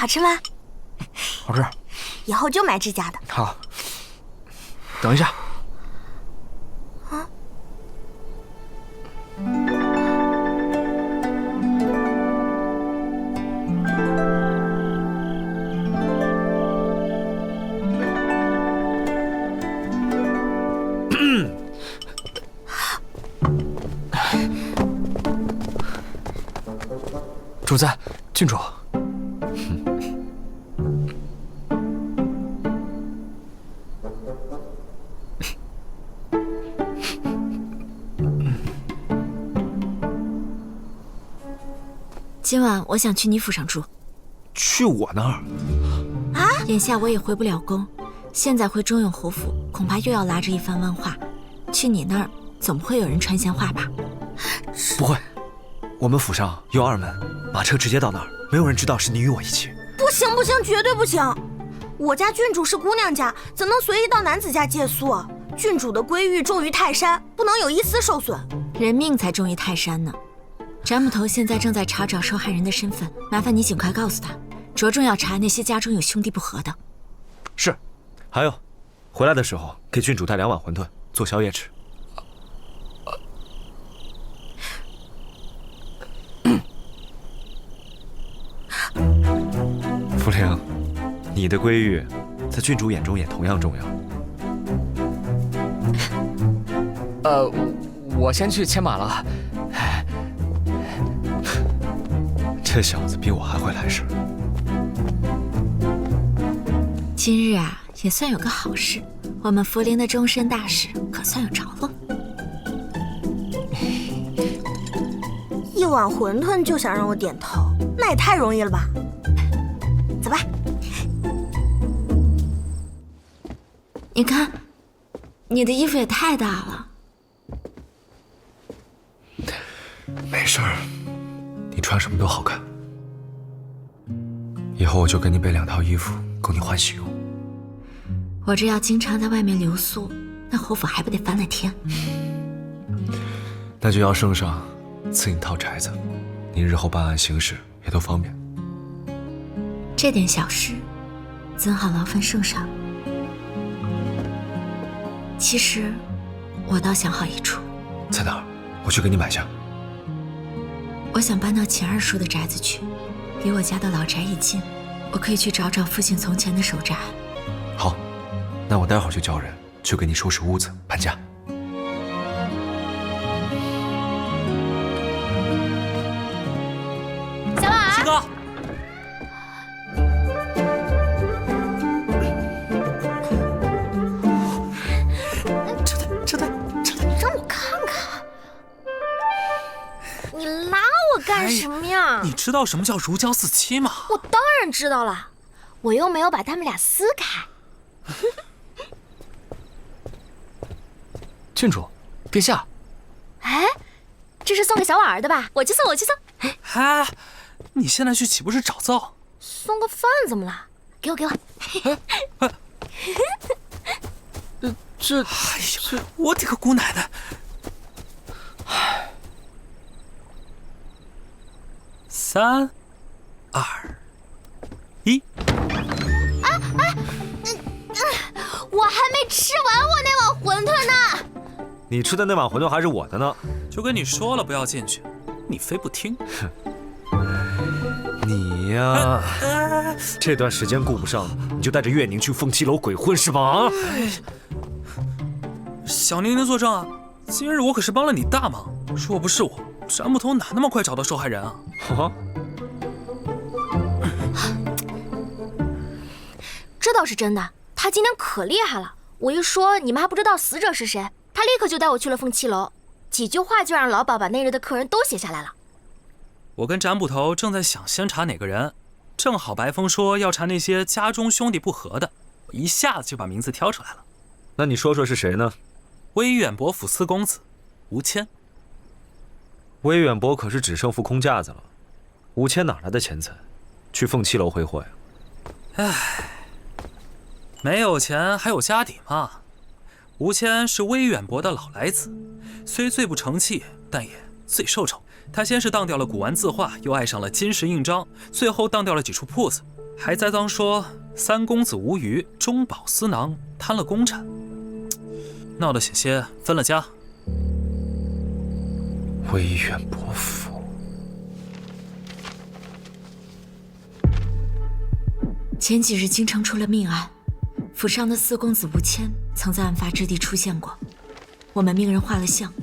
好吃吗？好吃。以后就买这家的。好，等一下。啊？主子，郡主。今晚我想去你府上住。去我那儿？啊！眼下我也回不了宫，现在回中永侯府，恐怕又要拉着一番弯话。去你那儿，总不会有人传闲话吧？不会，我们府上有二门，马车直接到那儿，没有人知道是你与我一起。不行不行，绝对不行！我家郡主是姑娘家，怎能随意到男子家借宿？郡主的归誉重于泰山，不能有一丝受损。人命才重于泰山呢。詹捕头现在正在查找受害人的身份，麻烦你尽快告诉他，着重要查那些家中有兄弟不和的。是，还有，回来的时候给郡主带2碗馄饨做宵夜吃。福陵，你的归誉在郡主眼中也同样重要。我先去牵马了。这小子比我还会来事。今日啊，也算有个好事，我们福陵的终身大事可算有着落。1碗馄饨就想让我点头，那也太容易了吧？走吧。你看，你的衣服也太大了。没事儿，你穿什么都好看。以后我就给你备2套衣服，供你换洗用。我这要经常在外面留宿，那侯府还不得翻了天？那就要圣上赐你套宅子，你日后办案行事也都方便。这点小事，怎好劳烦圣上？其实，我倒想好一处。在哪儿？我去给你买下。我想搬到秦二叔的宅子去，离我家的老宅也近，我可以去找找父亲从前的守宅。好，那我待会儿就叫人去给你收拾屋子搬家。小婉儿，七哥，让我看看，你拉我干什么呀？你知道什么叫如胶似漆吗？我当然知道了，我又没有把他们俩撕开。郡主，陛下。哎，这是送给小婉儿的吧？我去送，我去送。哈，你现在去岂不是找揍？送个饭怎么了？给我，给我。哎呀，我的个姑奶奶！3、2、1。我还没吃完我那碗馄饨呢。你吃的那碗馄饨还是我的呢。就跟你说了不要进去，你非不听。你呀，这段时间顾不上，你就带着月宁去凤栖楼鬼混是吧？啊！小宁宁作证啊，今日我可是帮了你大忙，若不是我，詹捕头哪那么快找到受害人啊？这倒是真的，他今天可厉害了。我一说你们还不知道死者是谁，他立刻就带我去了凤栖楼，几句话就让老鸨把那日的客人都写下来了。我跟詹捕头正在想先查哪个人，正好白风说要查那些家中兄弟不和的，我一下子就把名字挑出来了。那你说说是谁呢？威远伯府四公子吴谦。威远伯可是只剩副空架子了，吴谦哪来的钱财去凤栖楼挥霍呀？唉，没有钱还有家底嘛。吴谦是威远伯的老来子，虽最不成器，但也最受宠。他先是当掉了古玩字画，又爱上了金石印章，最后当掉了几处铺子，还栽赃说三公子无虞中饱私囊，贪了公产，闹得险些分了家。威远伯府，前几日京城出了命案，府上的四公子吴谦曾在案发之地出现过，我们命人画了像，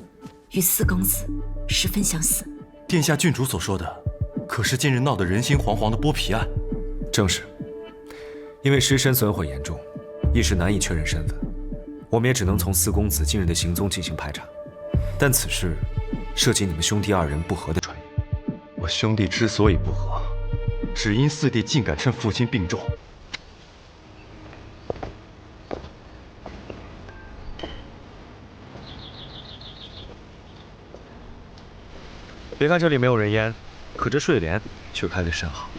与四公子十分相似。殿下郡主所说的，可是近日闹得人心惶惶的剥皮案？正是。因为尸身损毁严重，一时难以确认身份，我们也只能从四公子近日的行踪进行排查。但此事涉及你们兄弟二人不和的传言。我兄弟之所以不和，只因四弟竟敢趁父亲病重。别看这里没有人烟，可这睡莲却开得甚好。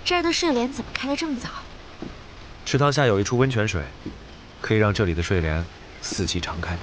这儿的睡莲怎么开得这么早？池塘下有一处温泉水，可以让这里的睡莲四季常开。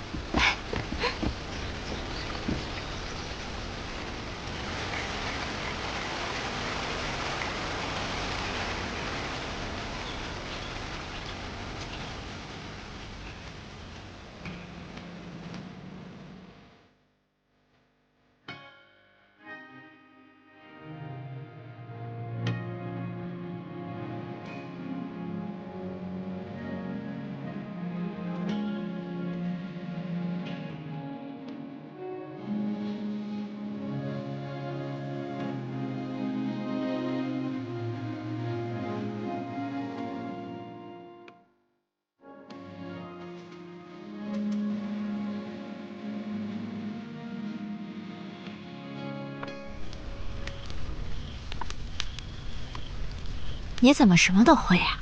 你怎么什么都会啊？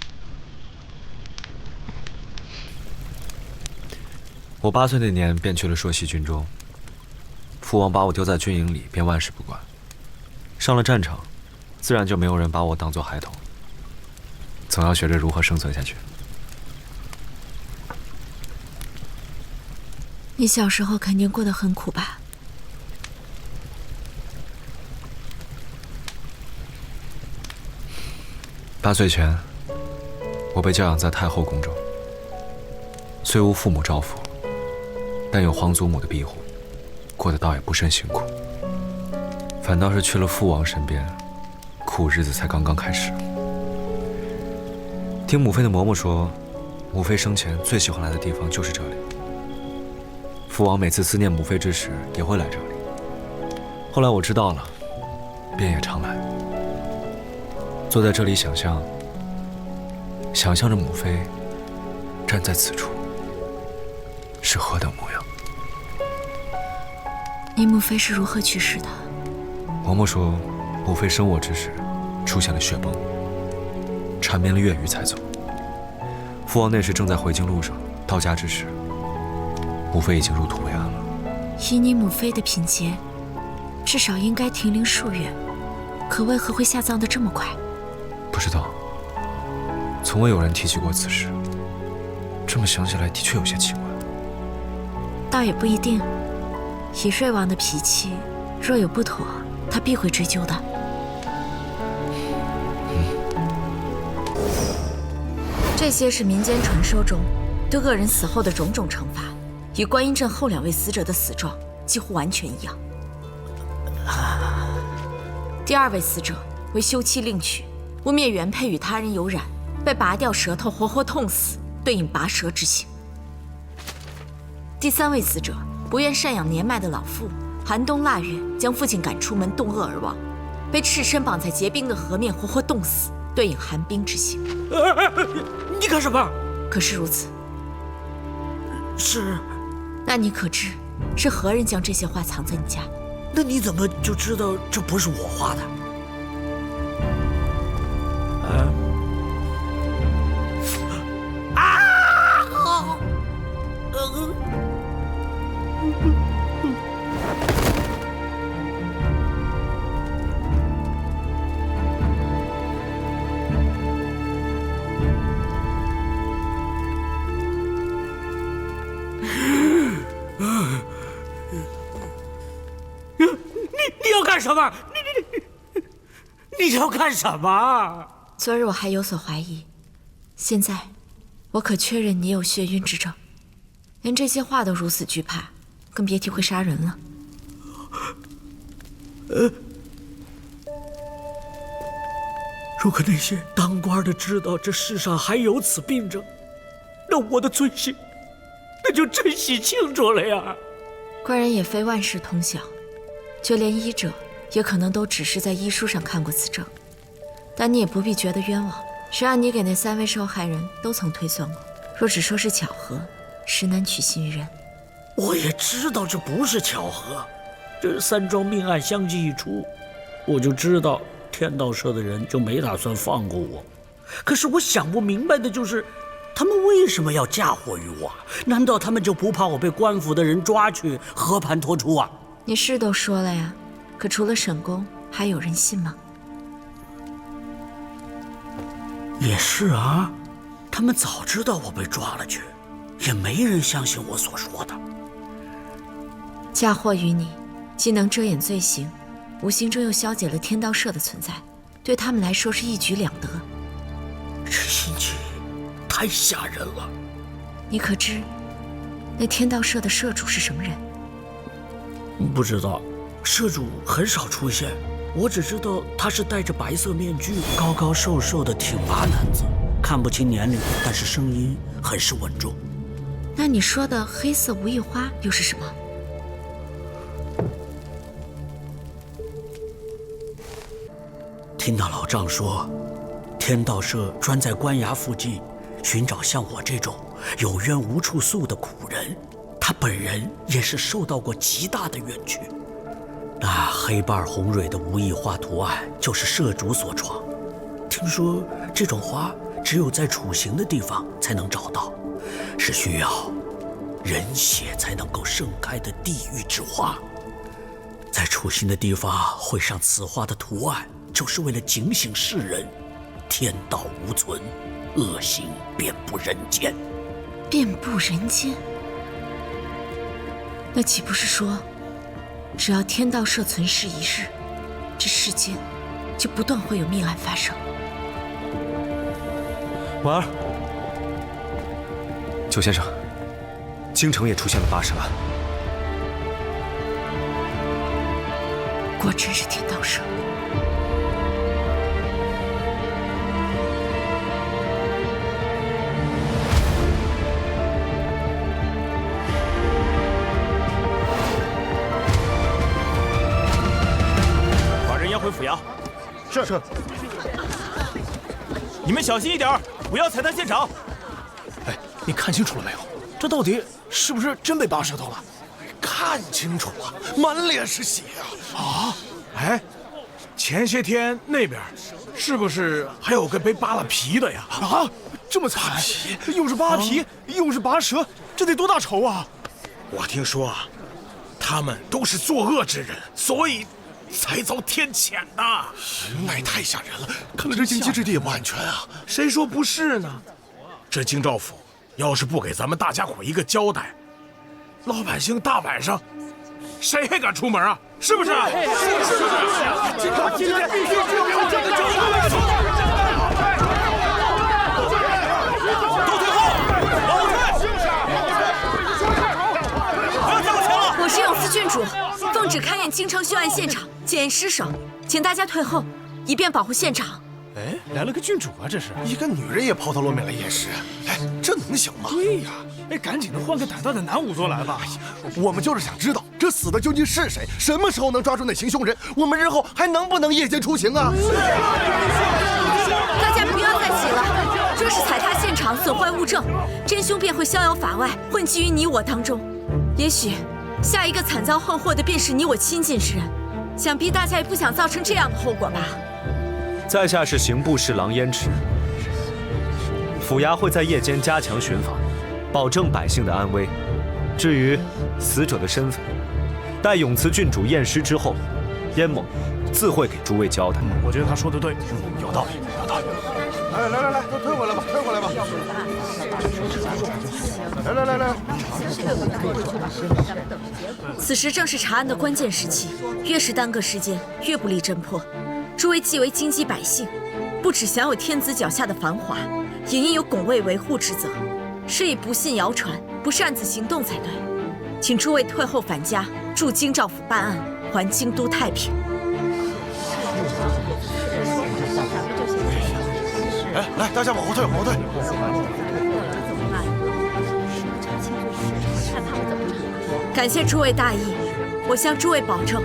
我8岁那年便去了朔溪军中，父王把我丢在军营里，便万事不管。上了战场，自然就没有人把我当作孩童，总要学着如何生存下去。你小时候肯定过得很苦吧？8岁前，我被教养在太后宫中，虽无父母照拂，但有皇祖母的庇护，过得倒也不甚辛苦。反倒是去了父王身边，苦日子才刚刚开始。听母妃的嬷嬷说，母妃生前最喜欢来的地方就是这里。父王每次思念母妃之时，也会来这里。后来我知道了，便也常来。坐在这里想象着母妃站在此处是何等模样。你母妃是如何去世的？嬷嬷说，母妃生我之时出现了血崩，缠绵了月余才走。父王那时正在回京路上，到家之时，母妃已经入土为安了。以你母妃的品节，至少应该停灵数月，可为何会下葬得这么快？不知道，从未有人提起过此事。这么想起来，的确有些奇怪。倒也不一定，以瑞王的脾气，若有不妥，他必会追究的。这些是民间传说中对恶人死后的种种惩罚，与观音镇后2位死者的死状几乎完全一样。第2位死者为休妻另娶，污蔑原配与他人有染，被拔掉舌头活活痛死，对应拔舌之刑。第3位死者不愿赡养年迈的老父，寒冬腊月将父亲赶出门，冻饿而亡，被赤身绑在结冰的河面活活冻死，对应寒冰之刑。你干什么？可是如此，是？那你可知是何人将这些画藏在你家？那你怎么就知道这不是我画的？你要干什么？你要干什么？昨日我还有所怀疑，现在我可确认你有眩晕之症，连这些话都如此惧怕，更别提会杀人了。如果那些当官的知道这世上还有此病症，那我的罪行那就真洗清楚了呀。官人也非万事通晓，就连医者也可能都只是在医书上看过此症。但你也不必觉得冤枉，谁让你给那3位受害人都曾推算过。若只说是巧合，实难取信于人。我也知道这不是巧合，这3桩命案相继一出，我就知道天道社的人就没打算放过我。可是我想不明白的就是，他们为什么要嫁祸于我？难道他们就不怕我被官府的人抓去和盘托出啊？你是都说了呀，可除了沈公，还有人信吗？也是啊，他们早知道我被抓了去，也没人相信我所说的。嫁祸于你，既能遮掩罪行，无形中又消解了天道社的存在，对他们来说是一举两得。这心情太吓人了。你可知那天道社的社主是什么人？不知道，社主很少出现，我只知道他是戴着白色面具、高高瘦瘦的挺拔男子，看不清年龄，但是声音很是稳重。那你说的黑色无意花又是什么？听到老丈说，天道社专在官衙附近寻找像我这种有冤无处诉的苦人，他本人也是受到过极大的冤屈。那黑瓣红蕊的无意花图案就是社主所创，听说这种花只有在处刑的地方才能找到，是需要人血才能够盛开的地狱之花。在处刑的地方绘上此花的图案，就是为了警醒世人，天道无存，恶行遍布人间。遍布人间？那岂不是说，只要天道社存世一日，这世间就不断会有命案发生？婉儿，九先生，京城也出现了8蛇案，果真是天道社。回府衙。是。你们小心一点，不要踩踏现场。哎，你看清楚了没有？这到底是不是真被拔舌头了？看清楚了，满脸是血啊！啊，哎，前些天那边是不是还有个被扒了皮的呀？啊，这么惨，又是扒皮，又是拔舌，这得多大仇啊！我听说啊，他们都是作恶之人，所以才遭天谴的。那也太吓人了，看来这京畿之地也不安全啊！谁说不是呢？这京兆府要是不给咱们大家伙一个交代，老百姓大晚上谁还敢出门啊？是不是？今天必须只有这个交代！都退后，往后退！不要再往前了！我是永慈郡主，奉旨勘验京城血案现场，检验尸首，请大家退后，以便保护现场。哎，来了个郡主啊！这是一个女人也抛头露面了，也是。哎，这能行吗？对呀，哎，赶紧的换个胆大的男仵作来吧。我们就是想知道这死的究竟是谁，什么时候能抓住那行凶人？我们日后还能不能夜间出行啊？大家不要再急了，若是踩踏现场，损坏物证，真凶便会逍遥法外，混迹于你我当中。也许下一个惨遭横祸的便是你我亲近之人。想必大家也不想造成这样的后果吧？在下是刑部侍郎燕池，府衙会在夜间加强巡访，保证百姓的安危。至于死者的身份，待永慈郡主验尸之后，燕某自会给诸位交代。我觉得他说的对，有道理，有道理。来，都退回来吧，退回来吧。来。此时正是查案的关键时期，越是耽搁时间，越不利侦破。诸位既为京畿百姓，不只享有天子脚下的繁华，也应有拱卫维护之责。是以不信谣传，不擅自行动才对。请诸位退后返家，助京兆府办案，还京都太平。哎，来，大家往后退，往后退。感谢诸位大义，我向诸位保证，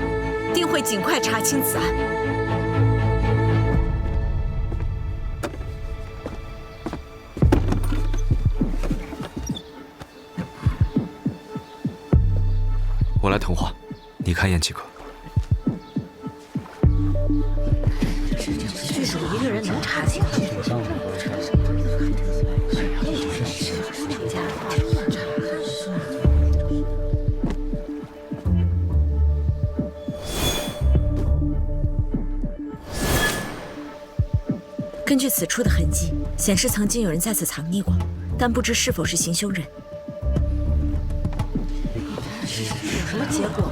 定会尽快查清此案。我来腾话，你看验即可。剧组一个人能查清？根据此处的痕迹，显示曾经有人在此藏匿过，但不知是否是行凶人。有什么结果？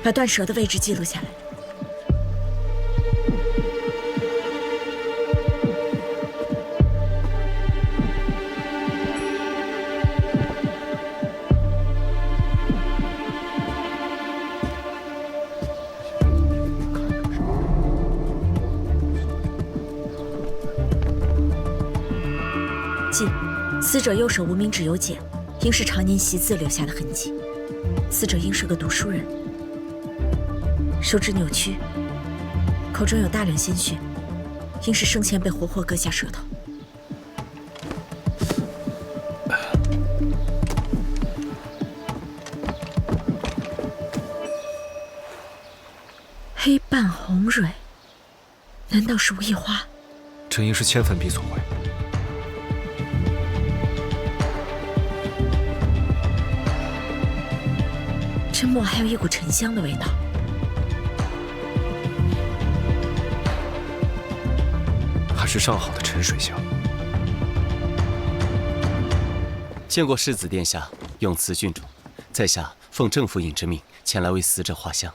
把断舌的位置记录下来。记，死者右手无名指有茧，应是常年习字留下的痕迹。死者应是个读书人。手指扭曲，口中有大量鲜血，应是生前被活活割下舌头。黑瓣红蕊，难道是无意花？这应是铅粉笔所为。这墨还有一股沉香的味道。还是上好的沉水香。见过世子殿下，用词郡主，在下奉郑府尹之命前来为死者画像。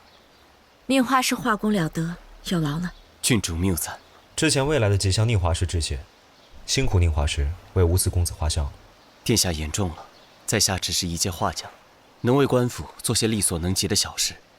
命花师画工了得，有劳了。郡主谬赞。之前未来的即向宁华师致谢，辛苦宁华师为无嗣公子画像。殿下言重了，在下只是一介画匠。能为官府做些力所能及的小事，